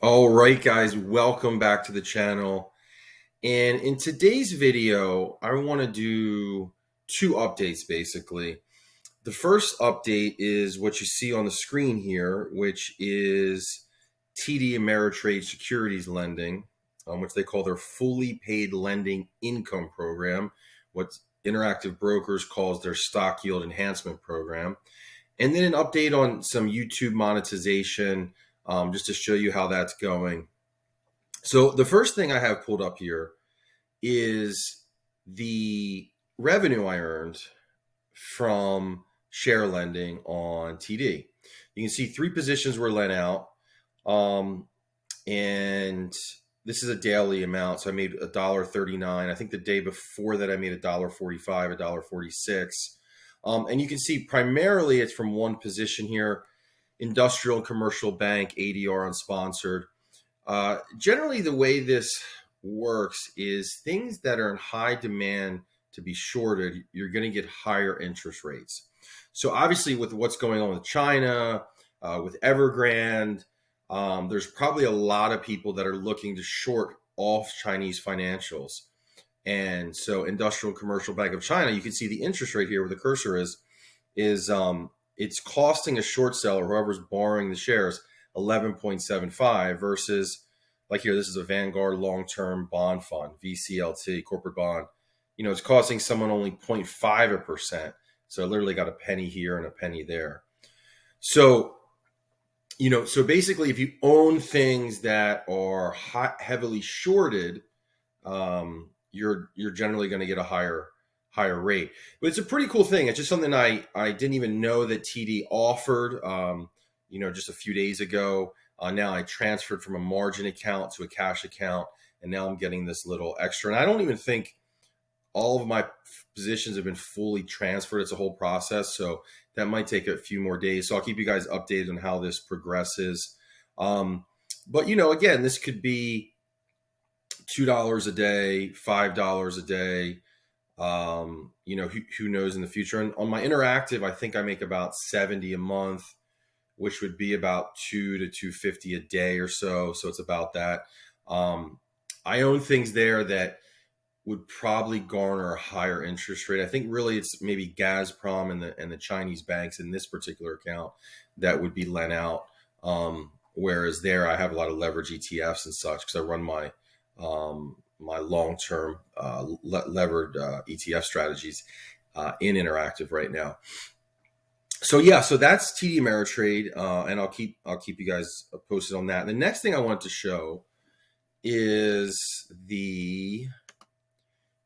All right, guys, welcome back to the channel. And in today's video, I want to do two updates basically. The first update is what you see on the screen here, which is TD Ameritrade securities lending, which they call their fully paid lending income program, what Interactive Brokers calls their stock yield enhancement program. And then an update on some YouTube monetization, just to show you how that's going. So the first thing I have pulled up here is the revenue I earned from share lending on TD. You can see 3 positions were lent out, and this is a daily amount. So I made $1.39. I think the day before that I made $1.45, $1.46. And you can see primarily it's from one position here, industrial and commercial bank, ADR unsponsored. Generally, the way this works is things that are in high demand to be shorted, you're going to get higher interest rates. So obviously with what's going on with China, with Evergrande, there's probably a lot of people that are looking to short off Chinese financials. And so Industrial and Commercial Bank of China, you can see the interest rate here where the cursor is it's costing a short seller, whoever's borrowing the shares, 11.75 versus, like here, this is a Vanguard long-term bond fund, VCLT, corporate bond. You know, it's costing someone only 0.5%. So I literally got a penny here and a penny there. So, so basically if you own things that are heavily shorted, you're generally going to get a higher rate. But it's a pretty cool thing. It's just something I didn't even know that TD offered, just a few days ago. Now I transferred from a margin account to a cash account, and now I'm getting this little extra. And I don't even think all of my positions have been fully transferred. It's a whole process. So that might take a few more days. So I'll keep you guys updated on how this progresses. But, again, this could be $2 a day, $5 a day. Who knows in the future. And on my interactive, I think I make about 70 a month, which would be about $2 to $250 a day or so. So it's about that. I own things there that would probably garner a higher interest rate. I think really it's maybe Gazprom and the Chinese banks in this particular account that would be lent out. Whereas there I have a lot of leverage ETFs and such because I run my long-term levered ETF strategies in Interactive right now. So that's TD Ameritrade, and I'll keep you guys posted on that. And the next thing I want to show is the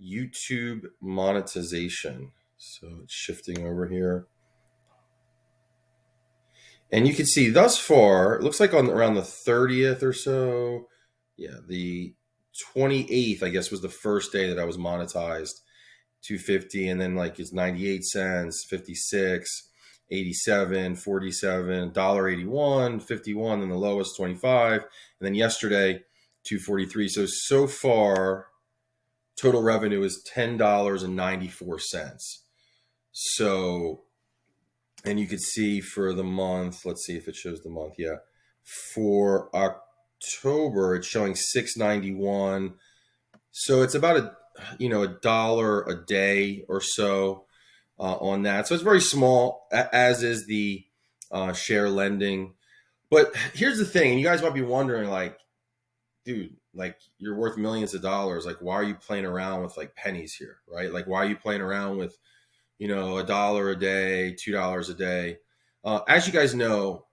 YouTube monetization. So it's shifting over here. And you can see thus far, it looks like around the 30th or so, the 28th, I guess, was the first day that I was monetized, $2.50, and then like it's 98 cents, 56, 87, 47, $1.81, 51, and the lowest 25, and then yesterday $2.43. So far, total revenue is $10.94. So, and you could see for the month, let's see if it shows the month. Yeah, for October, it's showing $6.91. So it's about $1 a day or so on that. So it's very small, as is the share lending. But here's the thing, and you guys might be wondering, like, dude, like you're worth millions of dollars. Like, why are you playing around with like pennies here, right? Like, why are you playing around with, $1 a day, $2 a day? As you guys know,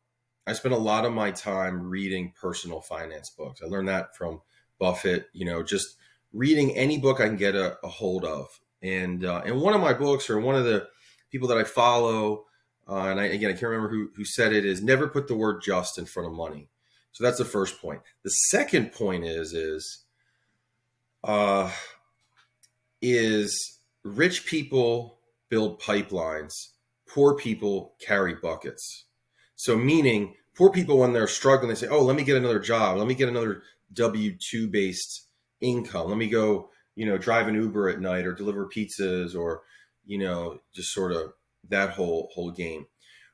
I spend a lot of my time reading personal finance books. I learned that from Buffett, just reading any book I can get a hold of. And one of my books, or one of the people that I follow, and I can't remember who said it, is never put the word just in front of money. So that's the first point. The second point is rich people build pipelines, poor people carry buckets. So meaning poor people, when they're struggling, they say, oh, let me get another job. Let me get another W-2 based income. Let me go, drive an Uber at night or deliver pizzas or, just sort of that whole game.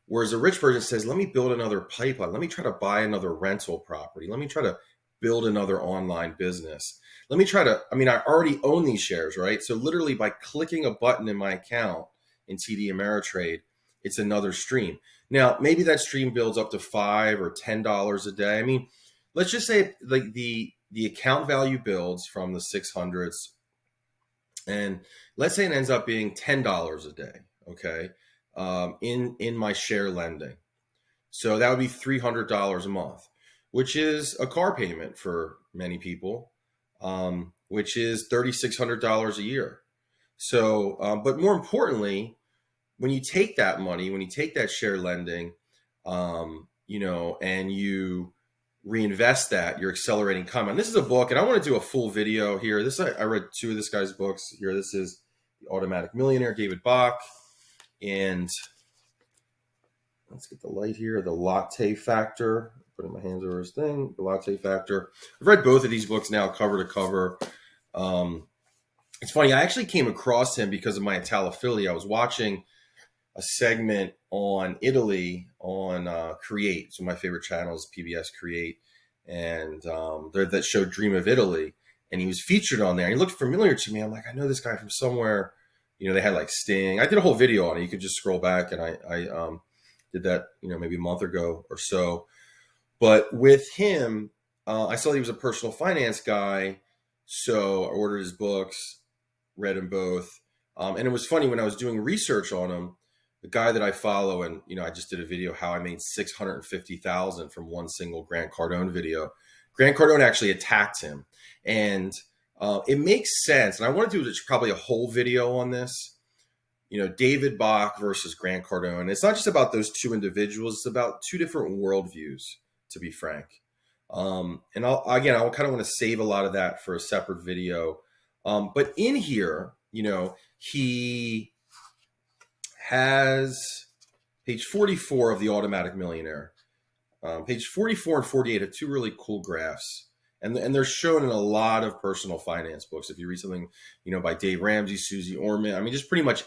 Whereas a rich person says, let me build another pipeline. Let me try to buy another rental property. Let me try to build another online business. Let me try to, I mean, I already own these shares, right? So literally by clicking a button in my account in TD Ameritrade, it's another stream. Now, maybe that stream builds up to $5 or $10 a day. I mean, let's just say like the account value builds from the 600s, and let's say it ends up being $10 a day, okay, in my share lending. So that would be $300 a month, which is a car payment for many people, which is $3,600 a year. So, but more importantly, when you take that money, when you take that share lending, and you reinvest that, you're accelerating income. And this is a book, and I want to do a full video here. I read 2 of this guy's books here. This is The Automatic Millionaire, David Bach, and let's get the light here, The Latte Factor. Putting my hands over his thing, The Latte Factor. I've read both of these books now, cover to cover. It's funny, I actually came across him because of my Italophilia. I was watching a segment on Italy on Create. So my favorite channel is PBS Create, and that showed Dream of Italy, and he was featured on there. He looked familiar to me. I'm like, I know this guy from somewhere. They had like Sting. I did a whole video on it. You could just scroll back, and I did that, maybe a month ago or so. But with him, I saw he was a personal finance guy, so I ordered his books, read them both, and it was funny when I was doing research on him. The guy that I follow, and I just did a video how I made $650,000 from one single Grant Cardone video. Grant Cardone actually attacked him, and it makes sense. And I want to do probably a whole video on this. David Bach versus Grant Cardone. It's not just about those 2 individuals; it's about 2 different worldviews, to be frank. And I'll kind of want to save a lot of that for a separate video. But in here, he has page 44 of The Automatic Millionaire. Page 44 and 48 have 2 really cool graphs. And they're shown in a lot of personal finance books. If you read something, by Dave Ramsey, Susie Orman, I mean, just pretty much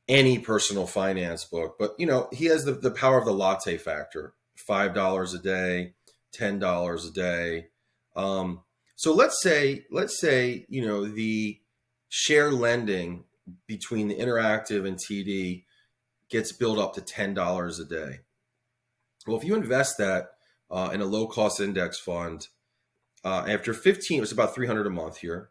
any personal finance book. But, he has the power of the latte factor, $5 a day, $10 a day. So let's say, the share lending between the Interactive and TD gets built up to $10 a day. Well, if you invest that in a low cost index fund, after 15, it's about $300 a month here.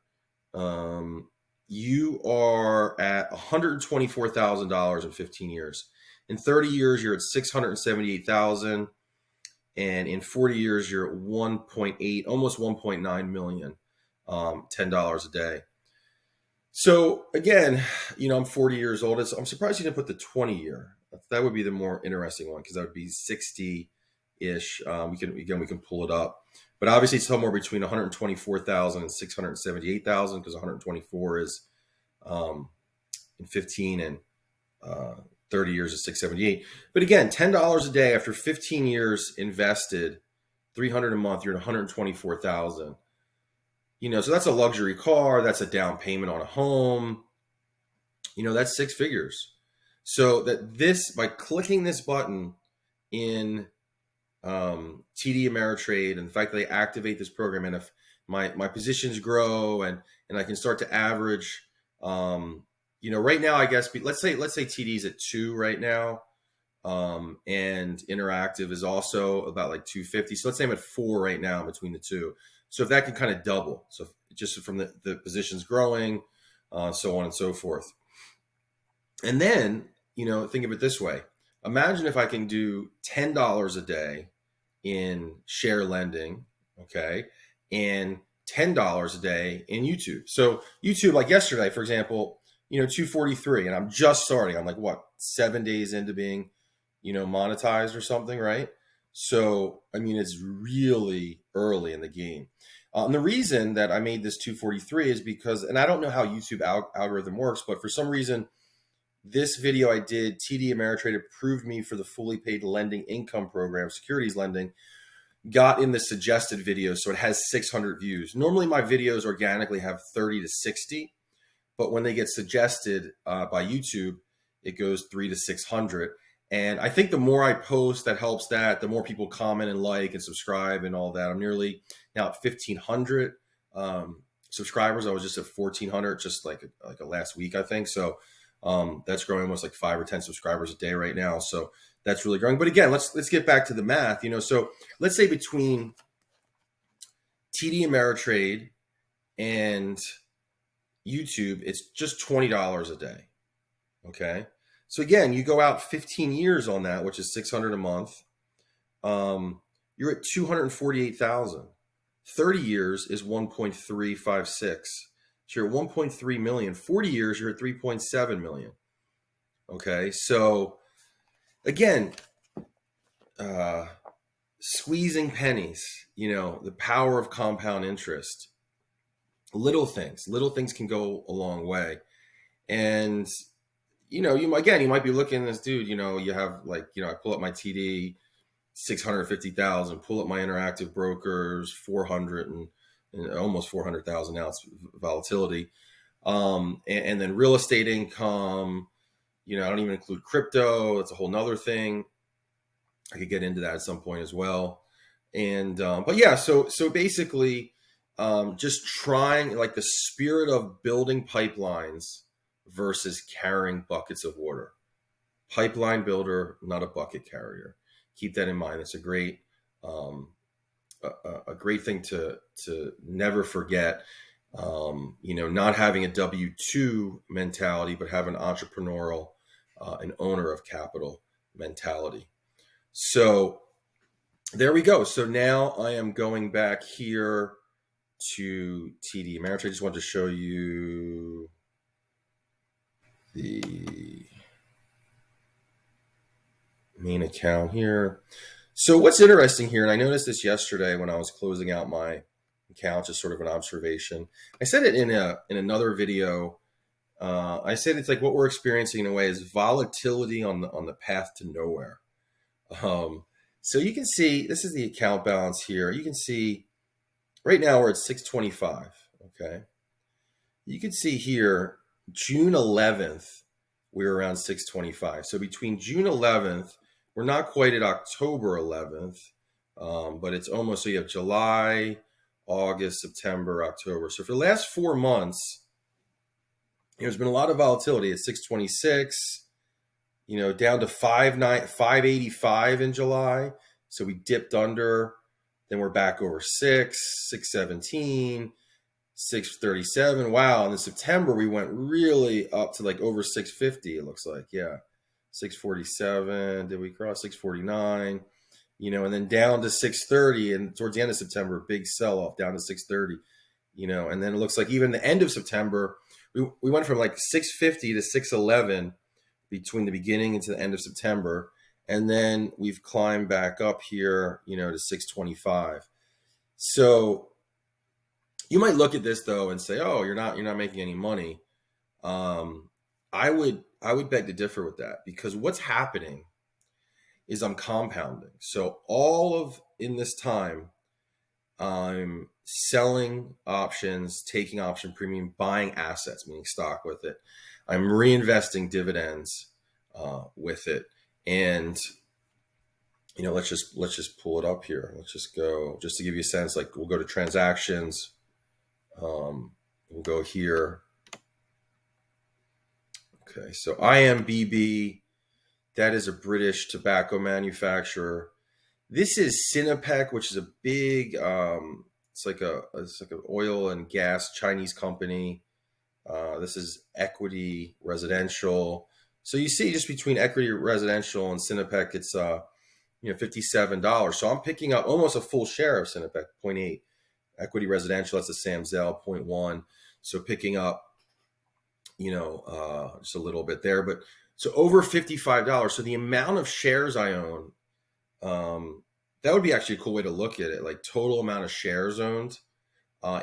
You are at $124,000 in 15 years. In 30 years, you're at $678,000. And in 40 years, you're at 1.8, almost 1.9 million, $10 a day. So again, I'm 40 years old. I'm surprised you didn't put the 20 year. That would be the more interesting one, because that would be 60-ish. We can pull it up. But obviously it's somewhere between 124,000 and 678,000, because 124 is in 15, and 30 years is 678. But again, $10 a day after 15 years invested, $300 a month, you're at 124,000. So that's a luxury car. That's a down payment on a home. That's 6 figures. So by clicking this button in TD Ameritrade, and the fact that they activate this program, and if my positions grow and I can start to average, right now, I guess, let's say TD's at 2 right now, and Interactive is also about like 250. So let's say I'm at 4 right now between the 2. So if that can kind of double, so just from the positions growing, so on and so forth. And then, think of it this way. Imagine if I can do $10 a day in share lending, okay, and $10 a day in YouTube. So YouTube, like yesterday, for example, 243, and I'm just starting. I'm like, 7 days into being, monetized or something, right? So, I mean, it's really early in the game. And the reason that I made this 243 is because, and I don't know how YouTube algorithm works, but for some reason, this video I did, TD Ameritrade approved me for the fully paid lending income program, securities lending, got in the suggested videos. So it has 600 views. Normally my videos organically have 30 to 60, but when they get suggested by YouTube, it goes 300 to 600. And I think the more I post, that helps that. The more people comment and like and subscribe and all that. I'm nearly now at 1,500 subscribers. I was just at 1,400 just like a last week, I think. So that's growing almost like 5 or 10 subscribers a day right now. So that's really growing. But again, let's get back to the math. So let's say between TD Ameritrade and YouTube, it's just $20 a day. Okay. So again, you go out 15 years on that, which is 600 a month. You're at 248,000. 30 years is 1.356. So you're at 1.3 million. 40 years, you're at 3.7 million. Okay. So again, squeezing pennies, the power of compound interest. Little things can go a long way. And you might be looking at this, dude, you have I pull up my TD, 650,000, pull up my interactive brokers, 400 and almost 400,000 now, it's volatility. And then real estate income, I don't even include crypto. It's a whole nother thing. I could get into that at some point as well. And, but yeah, so basically, just trying like the spirit of building pipelines versus carrying buckets of water. Pipeline builder, not a bucket carrier. Keep that in mind. It's a great thing to never forget. Not having a W-2 mentality, but have an entrepreneurial, an owner of capital mentality. So there we go. So now I am going back here to TD Ameritrade. I just wanted to show you the main account here. So what's interesting here, and I noticed this yesterday when I was closing out my account, just sort of an observation. I said it in another video. I said it's like what we're experiencing in a way is volatility on the path to nowhere. So you can see this is the account balance here. You can see right now we're at 625. Okay, you can see here June 11th we were around 625. So between June 11th, we're not quite at October 11th, but it's almost, so you have July, August, September, October. So for the last 4 months, there's been a lot of volatility at 626, down to 585 in July. So we dipped under, then we're back over 617, 637. Wow. And in September, we went really up to like over 650, it looks like. Yeah. 647. Did we cross 649? And then down to 630. And towards the end of September, big sell off down to 630. And then it looks like even the end of September, we went from like 650 to 611 between the beginning and to the end of September. And then we've climbed back up here, to 625. So you might look at this though and say, "Oh, you're not making any money." I would beg to differ with that, because what's happening is I'm compounding. So all of in this time, I'm selling options, taking option premium, buying assets, meaning stock with it. I'm reinvesting dividends with it, and let's just pull it up here. Let's just go, just to give you a sense. Like we'll go to transactions. We'll go here. Okay, so IMBB, that is a British tobacco manufacturer. This is Sinopec, which is a big, it's like an oil and gas Chinese company. This is Equity Residential. So you see, just between Equity Residential and Sinopec, it's $57. So I'm picking up almost a full share of Sinopec, 0.8. Equity Residential, that's a Sam Zell, 0.1. So picking up, just a little bit there, but so over $55. So the amount of shares I own, that would be actually a cool way to look at it, like total amount of shares owned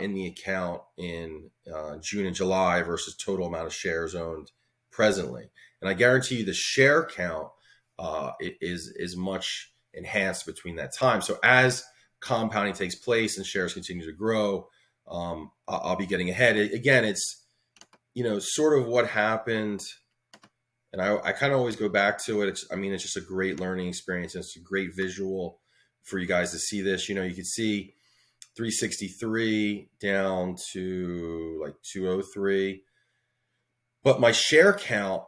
in the account in June and July versus total amount of shares owned presently. And I guarantee you the share count is much enhanced between that time. So as compounding takes place and shares continue to grow, I'll be getting ahead. Again, it's, sort of what happened And I kind of always go back to it. I mean, it's just a great learning experience. And it's a great visual for you guys to see this. You know, you can see 363 down to like 203. But my share count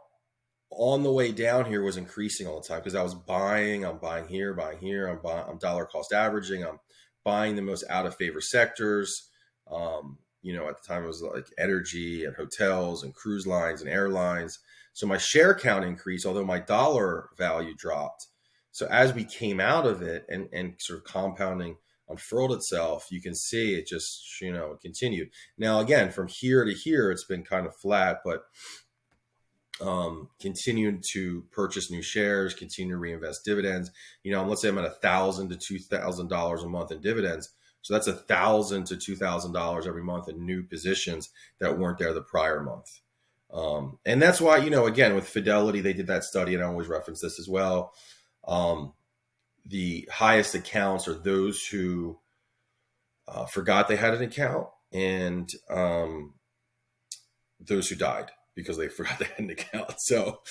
on the way down here was increasing all the time because I was buying. I'm buying here, I'm dollar cost averaging. I'm buying the most out of favor sectors. You know, at the time it was like energy and hotels and cruise lines and airlines. So my share count increased, although my dollar value dropped. So as we came out of it and sort of compounding unfurled itself, you can see it just, you know, continued. Now, again, from here to here, it's been kind of flat, but continuing to purchase new shares, continue to reinvest dividends. You know, let's say I'm at $1,000 to $2,000 a month in dividends. So that's $1,000 to $2,000 every month in new positions that weren't there the prior month. And that's why, you know, again, with Fidelity, they did that study, and I always reference this as well. The highest accounts are those who forgot they had an account, and those who died because they forgot they had an account. So,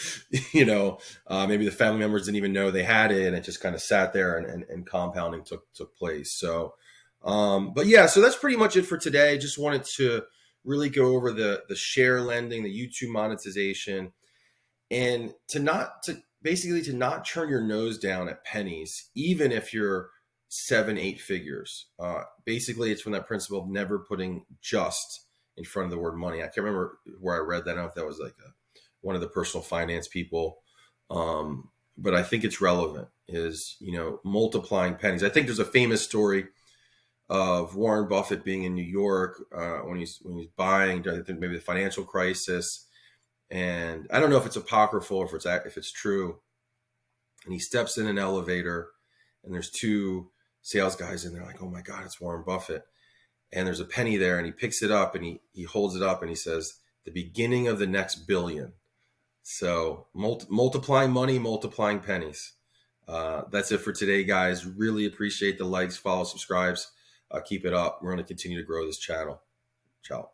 you know, maybe the family members didn't even know they had it, and it just kind of sat there, and compounding took place. So, but yeah, so that's pretty much it for today. Just wanted to really go over the share lending, the YouTube monetization, and to not turn your nose down at pennies, even if you're 7-8 figures. Basically, it's from that principle of never putting just in front of the word money. I can't remember where I read that. I don't know if that was like one of the personal finance people, but I think it's relevant. Is, you know, multiplying pennies. I think there's a famous story of Warren Buffett being in New York when he's buying, I think maybe the financial crisis, and I don't know if it's apocryphal or if it's true. And he steps in an elevator, and there's two sales guys in there, like, "Oh my God, it's Warren Buffett!" And there's a penny there, and he picks it up, and he holds it up, and he says, "The beginning of the next billion." So multiplying money, multiplying pennies. That's it for today, guys. Really appreciate the likes, follow, subscribes. Keep it up. We're going to continue to grow this channel. Ciao.